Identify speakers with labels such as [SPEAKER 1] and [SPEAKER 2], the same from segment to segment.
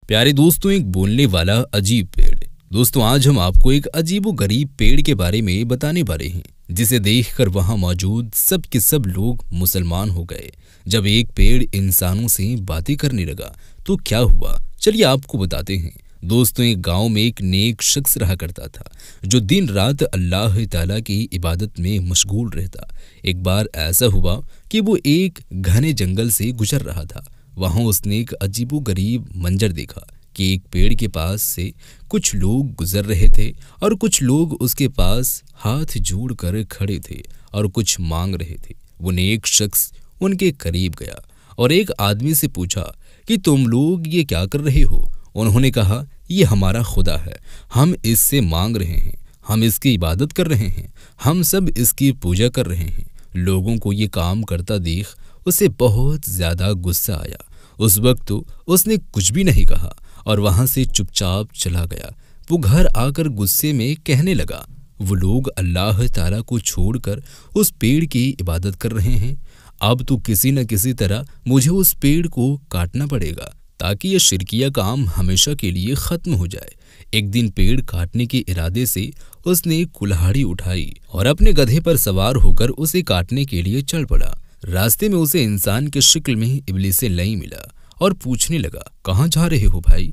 [SPEAKER 1] प्यारे दोस्तों, एक बोलने वाला अजीब पेड़। दोस्तों, आज हम आपको एक अजीबो गरीब पेड़ के बारे में बताने वाले हैं, जिसे देखकर वहां मौजूद सब के सब लोग मुसलमान हो गए। जब एक पेड़ इंसानों से बातें करने लगा तो क्या हुआ, चलिए आपको बताते हैं। दोस्तों, एक गांव में एक नेक शख्स रहा करता था, जो दिन रात अल्लाह ताला की इबादत में मशगूल रहता। एक बार ऐसा हुआ कि वो एक घने जंगल से गुजर रहा था। वहां उसने एक अजीबो गरीब मंजर देखा कि एक पेड़ के पास से कुछ लोग गुजर रहे थे और कुछ लोग उसके पास हाथ जोड़ कर खड़े थे और कुछ मांग रहे थे। वो नेक शख्स उनके करीब गया और एक आदमी से पूछा कि तुम लोग ये क्या कर रहे हो। उन्होंने कहा, ये हमारा खुदा है, हम इससे मांग रहे हैं, हम इसकी इबादत कर रहे हैं, हम सब इसकी पूजा कर रहे हैं। लोगों को ये काम करता देख उसे बहुत ज्यादा गुस्सा आया। उस वक्त तो उसने कुछ भी नहीं कहा और वहां से चुपचाप चला गया। वो घर आकर गुस्से में कहने लगा, वो लोग अल्लाह ताला को छोड़कर उस पेड़ की इबादत कर रहे हैं। अब तो किसी न किसी तरह मुझे उस पेड़ को काटना पड़ेगा ताकि ये शिरकिया काम हमेशा के लिए खत्म हो जाए। एक दिन पेड़ काटने के इरादे से उसने कुल्हाड़ी उठाई और अपने गधे पर सवार होकर उसे काटने के लिए चल पड़ा। रास्ते में उसे इंसान के शक्ल में इब्लीस लई मिला और पूछने लगा, कहाँ जा रहे हो भाई।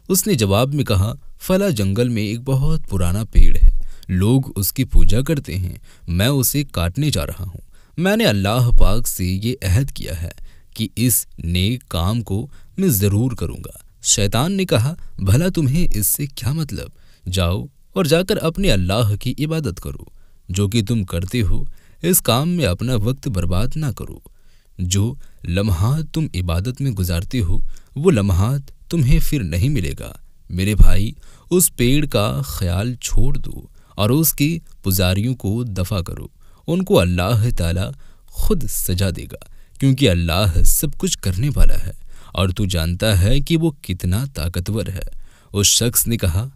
[SPEAKER 1] उसने जवाब में कहा, फला जंगल में एक बहुत पुराना पेड़ है, लोग उसकी पूजा करते हैं, मैं उसे काटने जा रहा हूँ। मैंने अल्लाह पाक से ये अहद किया है कि इस नेक काम को मैं ज़रूर करूँगा। शैतान ने कहा, भला तुम्हें इससे क्या मतलब, जाओ और जाकर अपने अल्लाह की इबादत करो। जो कि तुम करते हो इस काम में अपना वक्त बर्बाद ना करो। जो लम्हात तुम इबादत में गुजारते हो वो लम्हात तुम्हें फिर नहीं मिलेगा। मेरे भाई, उस पेड़ का ख्याल छोड़ दो और उसके पुजारियों को दफा करो। उनको अल्लाह ताला खुद सजा देगा, क्योंकि अल्लाह सब कुछ करने वाला है और तू जानता है कि वो कितना ताकतवर है। उस शख्स ने कहा,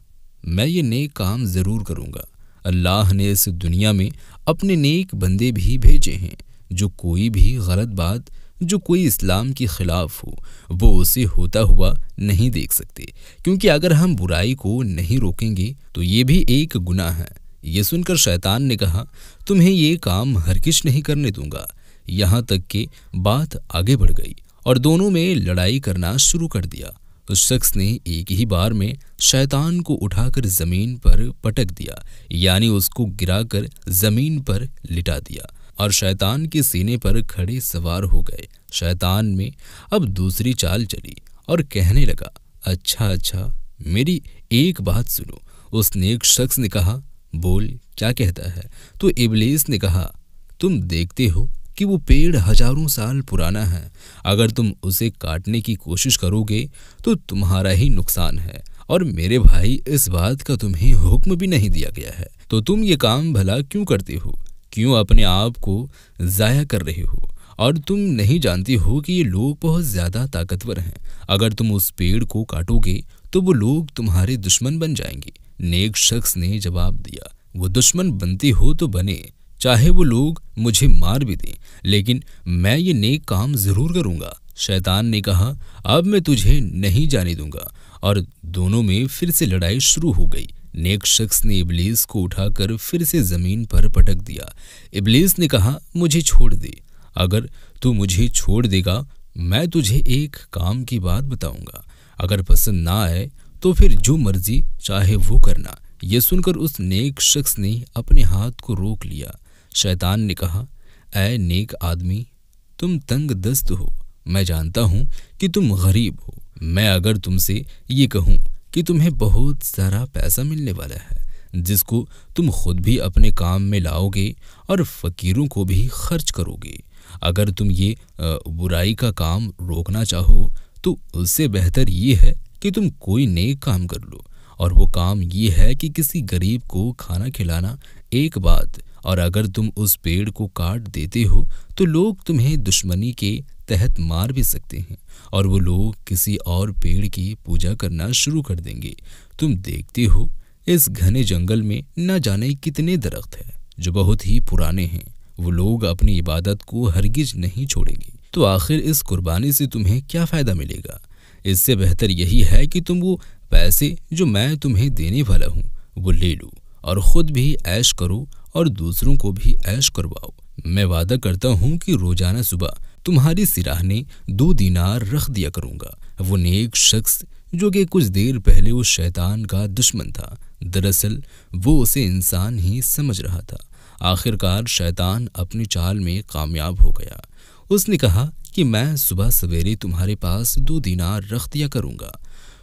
[SPEAKER 1] मैं ये नेक काम ज़रूर करूँगा। अल्लाह ने इस दुनिया में अपने नेक बंदे भी भेजे हैं, जो कोई भी गलत बात, जो कोई इस्लाम के खिलाफ हो, वो उसे होता हुआ नहीं देख सकते, क्योंकि अगर हम बुराई को नहीं रोकेंगे तो ये भी एक गुनाह है। ये सुनकर शैतान ने कहा, तुम्हें ये काम हरगिज़ नहीं करने दूंगा। यहाँ तक कि बात आगे बढ़ गई और दोनों में लड़ाई करना शुरू कर दिया। उस शख्स ने एक ही बार में शैतान को उठाकर जमीन पर पटक दिया, यानी उसको गिराकर जमीन पर लिटा दिया और शैतान के सीने पर खड़े सवार हो गए। शैतान में अब दूसरी चाल चली और कहने लगा, अच्छा, मेरी एक बात सुनो। उस नेक शख्स ने कहा, बोल, क्या कहता है। तो इब्लीस ने कहा, तुम देखते हो कि वो पेड़ हजारों साल पुराना है, अगर तुम उसे काटने की कोशिश करोगे तो तुम्हारा ही नुकसान है, और मेरे भाई, इस बात का तुम्हें हुक्म भी नहीं दिया गया है, तो तुम ये काम भला क्यों करते हो, क्यों अपने आप को ज़ाया कर रहे हो। और तुम नहीं जानते हो कि ये लोग बहुत ज़्यादा ताकतवर हैं। अगर तुम उस पेड़ को काटोगे तो वो लोग तुम्हारे दुश्मन बन जाएंगे। नेक शख्स ने जवाब दिया, वो दुश्मन बनते हो तो बने, चाहे वो लोग मुझे मार भी दें, लेकिन मैं ये नेक काम ज़रूर करूँगा। शैतान ने कहा, अब मैं तुझे नहीं जाने दूंगा, और दोनों में फिर से लड़ाई शुरू हो गई। नेक शख्स ने इब्लीस को उठाकर फिर से ज़मीन पर पटक दिया। इब्लीस ने कहा, मुझे छोड़ दे, अगर तू मुझे छोड़ देगा मैं तुझे एक काम की बात बताऊंगा, अगर पसंद ना आए तो फिर जो मर्जी चाहे वो करना। ये सुनकर उस नेक शख्स ने अपने हाथ को रोक लिया। शैतान ने कहा, ऐ नेक आदमी, तुम तंग दस्त हो, मैं जानता हूँ कि तुम गरीब हो। मैं अगर तुमसे ये कहूँ कि तुम्हें बहुत सारा पैसा मिलने वाला है, जिसको तुम खुद भी अपने काम में लाओगे और फ़कीरों को भी खर्च करोगे, अगर तुम ये बुराई का काम रोकना चाहो तो उससे बेहतर ये है कि तुम कोई नेक काम कर लो, और वो काम ये है कि किसी गरीब को खाना खिलाना। एक बात, और अगर तुम उस पेड़ को काट देते हो तो लोग तुम्हें दुश्मनी के तहत मार भी सकते हैं, और वो लोग किसी और पेड़ की पूजा करना शुरू कर देंगे। तुम देखते हो इस घने जंगल में न जाने कितने दरख्त हैं जो बहुत ही पुराने हैं, वो लोग अपनी इबादत को हरगिज नहीं छोड़ेंगे। तो आखिर इस कुर्बानी से तुम्हें क्या फ़ायदा मिलेगा। इससे बेहतर यही है कि तुम वो पैसे जो मैं तुम्हें देने वाला हूँ वो ले लो और खुद भी ऐश करो और दूसरों को भी ऐश करवाओ। मैं वादा करता हूँ कि रोजाना सुबह तुम्हारी सिराहने 2 दीनार रख दिया करूँगा। वो नेक शख्स जो कि कुछ देर पहले उस शैतान का दुश्मन था, दरअसल वो उसे इंसान ही समझ रहा था। आखिरकार शैतान अपनी चाल में कामयाब हो गया। उसने कहा कि मैं सुबह सवेरे तुम्हारे पास 2 दीनार रख दिया करूँगा,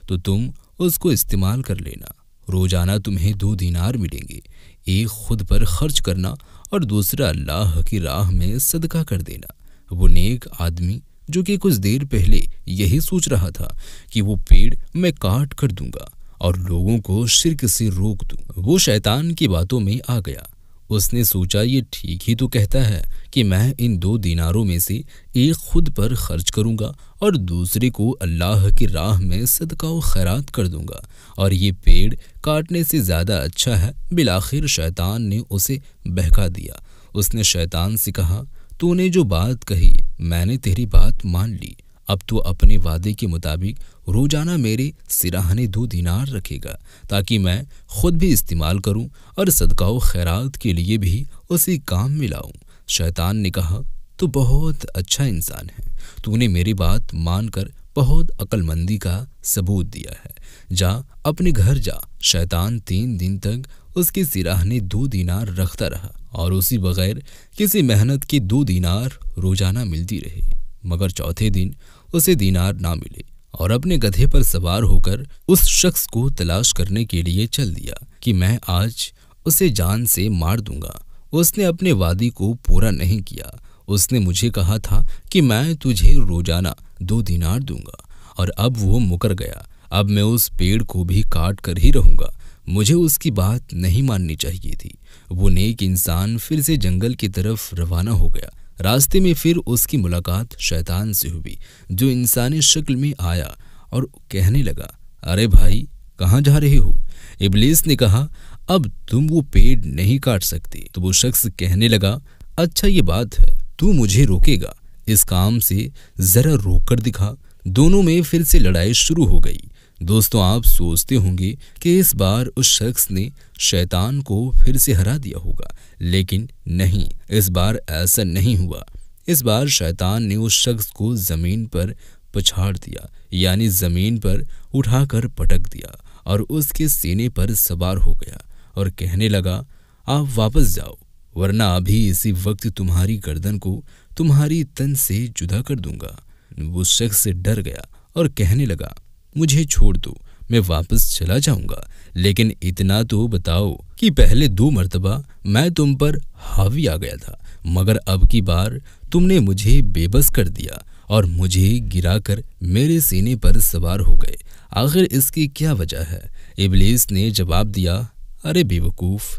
[SPEAKER 1] तो तुम उसको इस्तेमाल कर लेना। रोजाना तुम्हें 2 दीनार मिलेंगे, एक खुद पर खर्च करना और दूसरा अल्लाह की राह में सदका कर देना। वो नेक आदमी जो कि कुछ देर पहले यही सोच रहा था कि वो पेड़ मैं काट कर दूंगा और लोगों को शिर्क से रोक दूं, वो शैतान की बातों में आ गया। उसने सोचा ये ठीक ही तो कहता है कि मैं इन 2 दीनारों में से एक खुद पर खर्च करूंगा और दूसरे को अल्लाह की राह में सदका व खैरात कर दूंगा, और ये पेड़ काटने से ज़्यादा अच्छा है। बिलाखिर शैतान ने उसे बहका दिया। उसने शैतान से कहा, तूने जो बात कही मैंने तेरी बात मान ली। अब तो अपने वादे के मुताबिक रोजाना मेरे सिराहने 2 दीनार रखेगा ताकि मैं खुद भी इस्तेमाल करूं और सदका व खैरात के लिए भी उसी काम में लाऊं। शैतान ने कहा, तू बहुत अच्छा इंसान है, तूने मेरी बात मानकर बहुत अक्लमंदी का सबूत दिया है। जा अपने घर जा। शैतान 3 दिन तक उसके सिराहने 2 दीनार रखता रहा और उसी बगैर किसी मेहनत के 2 दीनार रोजाना मिलती रही। मगर चौथे दिन उसे दीनार ना मिले और अपने गधे पर सवार होकर उस शख्स को तलाश करने के लिए चल दिया कि मैं आज उसे जान से मार दूंगा। उसने अपने वादी को पूरा नहीं किया। उसने मुझे कहा था कि मैं तुझे रोजाना 2 दीनार दूंगा और अब वो मुकर गया। अब मैं उस पेड़ को भी काट कर ही रहूंगा। मुझे उसकी बात नहीं माननी चाहिए थी। वो नेक इंसान फिर से जंगल की तरफ रवाना हो गया। रास्ते में फिर उसकी मुलाकात शैतान से हुई, जो इंसानी शक्ल में आया और कहने लगा, अरे भाई कहाँ जा रहे हो? इब्लीस ने कहा, अब तुम वो पेड़ नहीं काट सकते। तो वो शख्स कहने लगा, अच्छा ये बात है, तू मुझे रोकेगा, इस काम से जरा रोक कर दिखा। दोनों में फिर से लड़ाई शुरू हो गई। दोस्तों, आप सोचते होंगे कि इस बार उस शख्स ने शैतान को फिर से हरा दिया होगा, लेकिन नहीं, इस बार ऐसा नहीं हुआ। इस बार शैतान ने उस शख्स को जमीन पर पछाड़ दिया, यानी जमीन पर उठाकर पटक दिया और उसके सीने पर सवार हो गया और कहने लगा, आप वापस जाओ, वरना अभी इसी वक्त तुम्हारी गर्दन को तुम्हारी तन से जुदा कर दूंगा। वो शख्स डर गया और कहने लगा, मुझे छोड़ दो, मैं वापस चला जाऊंगा, लेकिन इतना तो बताओ कि पहले 2 मर्तबा मैं तुम पर हावी आ गया था, मगर अब की बार तुमने मुझे बेबस कर दिया और मुझे गिराकर मेरे सीने पर सवार हो गए। आखिर इसकी क्या वजह है? इब्लीस ने जवाब दिया, अरे बेवकूफ़,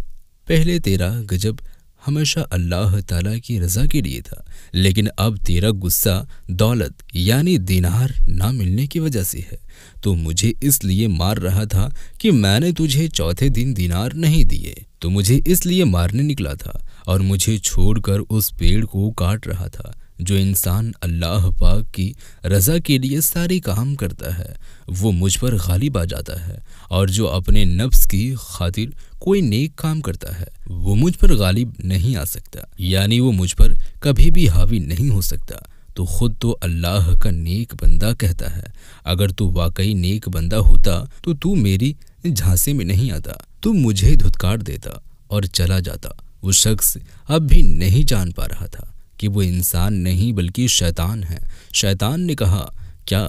[SPEAKER 1] पहले तेरा गजब हमेशा अल्लाह ताला की रज़ा के लिए था, लेकिन अब तेरा गुस्सा दौलत यानी दीनार ना मिलने की वजह से है। तो मुझे इसलिए मार रहा था कि मैंने तुझे चौथे दिन दीनार नहीं दिए, तो मुझे इसलिए मारने निकला था और मुझे छोड़कर उस पेड़ को काट रहा था। जो इंसान अल्लाह पाक की रज़ा के लिए सारे काम करता है वो मुझ पर गालिब आ जाता है, और जो अपने नफ्स की खातिर कोई नेक काम करता है वो मुझ पर गालिब नहीं आ सकता, यानी वो मुझ पर कभी भी हावी नहीं हो सकता। तो खुद तो अल्लाह का नेक बंदा कहता है, अगर तू वाकई नेक बंदा होता तो तू मेरी झांसे में नहीं आता, तू मुझे धुतकार देता और चला जाता। वो शख्स अब भी नहीं जान पा रहा था कि वो इंसान नहीं बल्कि शैतान है। शैतान ने कहा, क्या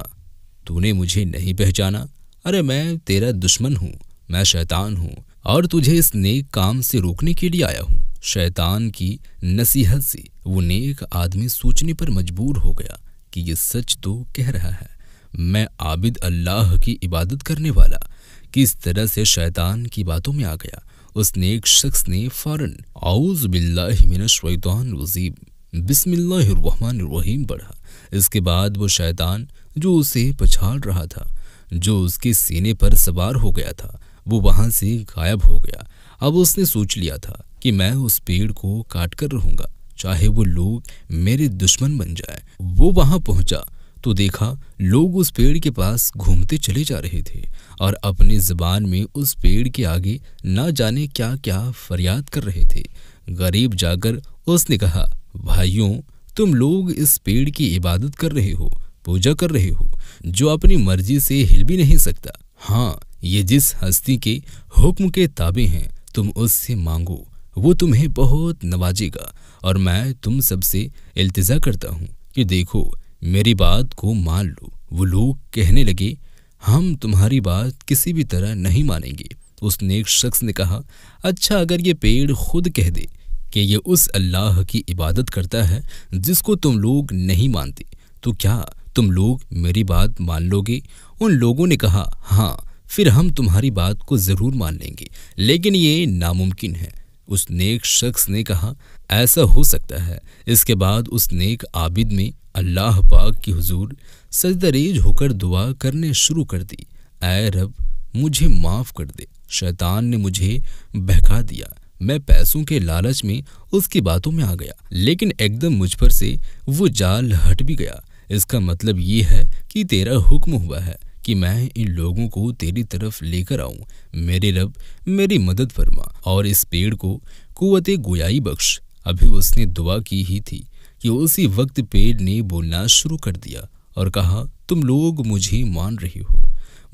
[SPEAKER 1] तूने मुझे नहीं पहचाना? अरे मैं तेरा दुश्मन हूँ, मैं शैतान हूँ और तुझे इस नेक काम से रोकने के लिए आया हूँ। शैतान की नसीहत से वो नेक आदमी सोचने पर मजबूर हो गया कि ये सच तो कह रहा है, मैं आबिद अल्लाह की इबादत करने वाला किस तरह से शैतान की बातों में आ गया। उस नेक शख्स ने फौरन औज़ु बिल्लाहि मिनश शैतानिर रजीम बिस्मिल्लाहिर्रहमानिर्रहीम पढ़ा। इसके बाद वो शैतान जो उसे पछाड़ रहा था, जो उसके सीने पर सवार हो गया था, वो वहां से गायब हो गया। अब उसने सोच लिया था कि मैं उस पेड़ को काट कर रहूंगा, चाहे वो लोग मेरे दुश्मन बन जाए। वो वहां पहुंचा तो देखा लोग उस पेड़ के पास घूमते चले जा रहे थे और अपनी ज़बान में उस पेड़ के आगे ना जाने क्या क्या फरियाद कर रहे थे। गरीब जाकर उसने कहा, भाइयों, तुम लोग इस पेड़ की इबादत कर रहे हो, पूजा कर रहे हो, जो अपनी मर्जी से हिल भी नहीं सकता। हाँ, ये जिस हस्ती के हुक्म के ताबे हैं, तुम उससे मांगो, वो तुम्हें बहुत नवाजेगा। और मैं तुम सबसे इल्तिजा करता हूँ कि देखो, मेरी बात को मान लो। वो लोग कहने लगे, हम तुम्हारी बात किसी भी तरह नहीं मानेंगे। उस नेक शख्स ने कहा, अच्छा, अगर ये पेड़ खुद कह दे कि ये उस अल्लाह की इबादत करता है जिसको तुम लोग नहीं मानते, तो क्या तुम लोग मेरी बात मान लोगे? उन लोगों ने कहा, हाँ, फिर हम तुम्हारी बात को ज़रूर मान लेंगे, लेकिन ये नामुमकिन है। उस नेक शख्स ने कहा, ऐसा हो सकता है। इसके बाद उस नेक आबिद में अल्लाह पाक की हुजूर सजदरेज होकर दुआ करने शुरू कर दी, ऐ रब, मुझे माफ़ कर दे। शैतान ने मुझे बहका दिया, मैं पैसों के लालच में उसकी बातों में आ गया, लेकिन एकदम मुझ पर से वो जाल हट भी गया। इसका मतलब ये है कि तेरा हुक्म हुआ है कि मैं इन लोगों को तेरी तरफ लेकर आऊं। मेरे रब, मेरी मदद फरमा और इस पेड़ को कुव्वते गोयाई बख्श। अभी उसने दुआ की ही थी कि उसी वक्त पेड़ ने बोलना शुरू कर दिया और कहा, तुम लोग मुझे मान रहे हो,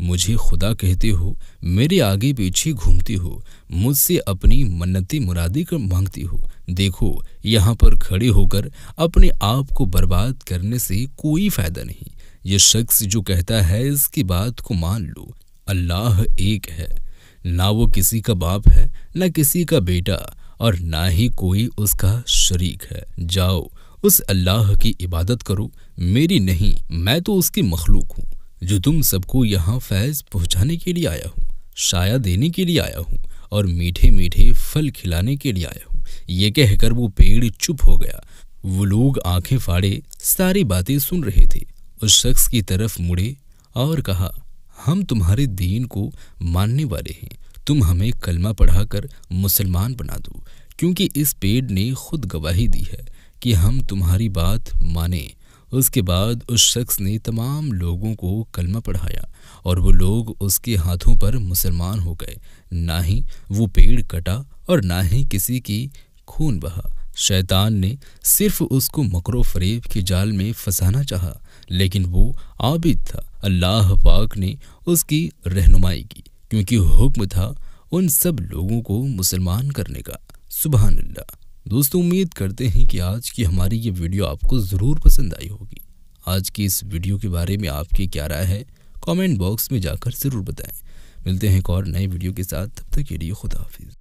[SPEAKER 1] मुझे खुदा कहते हो, मेरे आगे पीछे घूमते हो, मुझसे अपनी मन्नतें मुरादी कर मांगती हो। देखो, यहाँ पर खड़े होकर अपने आप को बर्बाद करने से कोई फायदा नहीं। ये शख्स जो कहता है इसकी बात को मान लो, अल्लाह एक है, ना वो किसी का बाप है, ना किसी का बेटा, और ना ही कोई उसका शरीक है। जाओ, उस अल्लाह की इबादत करो, मेरी नहीं। मैं तो उसकी मखलूक हूँ जो तुम सबको यहाँ फैज़ पहुँचाने के लिए आया हूँ, शाया देने के लिए आया हूँ और मीठे मीठे फल खिलाने के लिए आया हूँ। ये कहकर वो पेड़ चुप हो गया। वो लोग आंखें फाड़े सारी बातें सुन रहे थे। उस शख्स की तरफ मुड़े और कहा, हम तुम्हारे दीन को मानने वाले हैं, तुम हमें कलमा पढ़ाकर मुसलमान बना दो, क्योंकि इस पेड़ ने खुद गवाही दी है कि हम तुम्हारी बात माने। उसके बाद उस शख्स ने तमाम लोगों को कलमा पढ़ाया और वो लोग उसके हाथों पर मुसलमान हो गए। ना ही वो पेड़ कटा और ना ही किसी की खून बहा। शैतान ने सिर्फ उसको मकरो फरेब के जाल में फंसाना चाहा, लेकिन वो आबिद था। अल्लाह पाक ने उसकी रहनुमाई की, क्योंकि हुक्म था उन सब लोगों को मुसलमान करने का। सुभान अल्लाह। दोस्तों, उम्मीद करते हैं कि आज की हमारी ये वीडियो आपको ज़रूर पसंद आई होगी। आज की इस वीडियो के बारे में आपकी क्या राय है, कमेंट बॉक्स में जाकर ज़रूर बताएं। मिलते हैं एक और नए वीडियो के साथ, तब तक के लिए खुदा हाफिज़।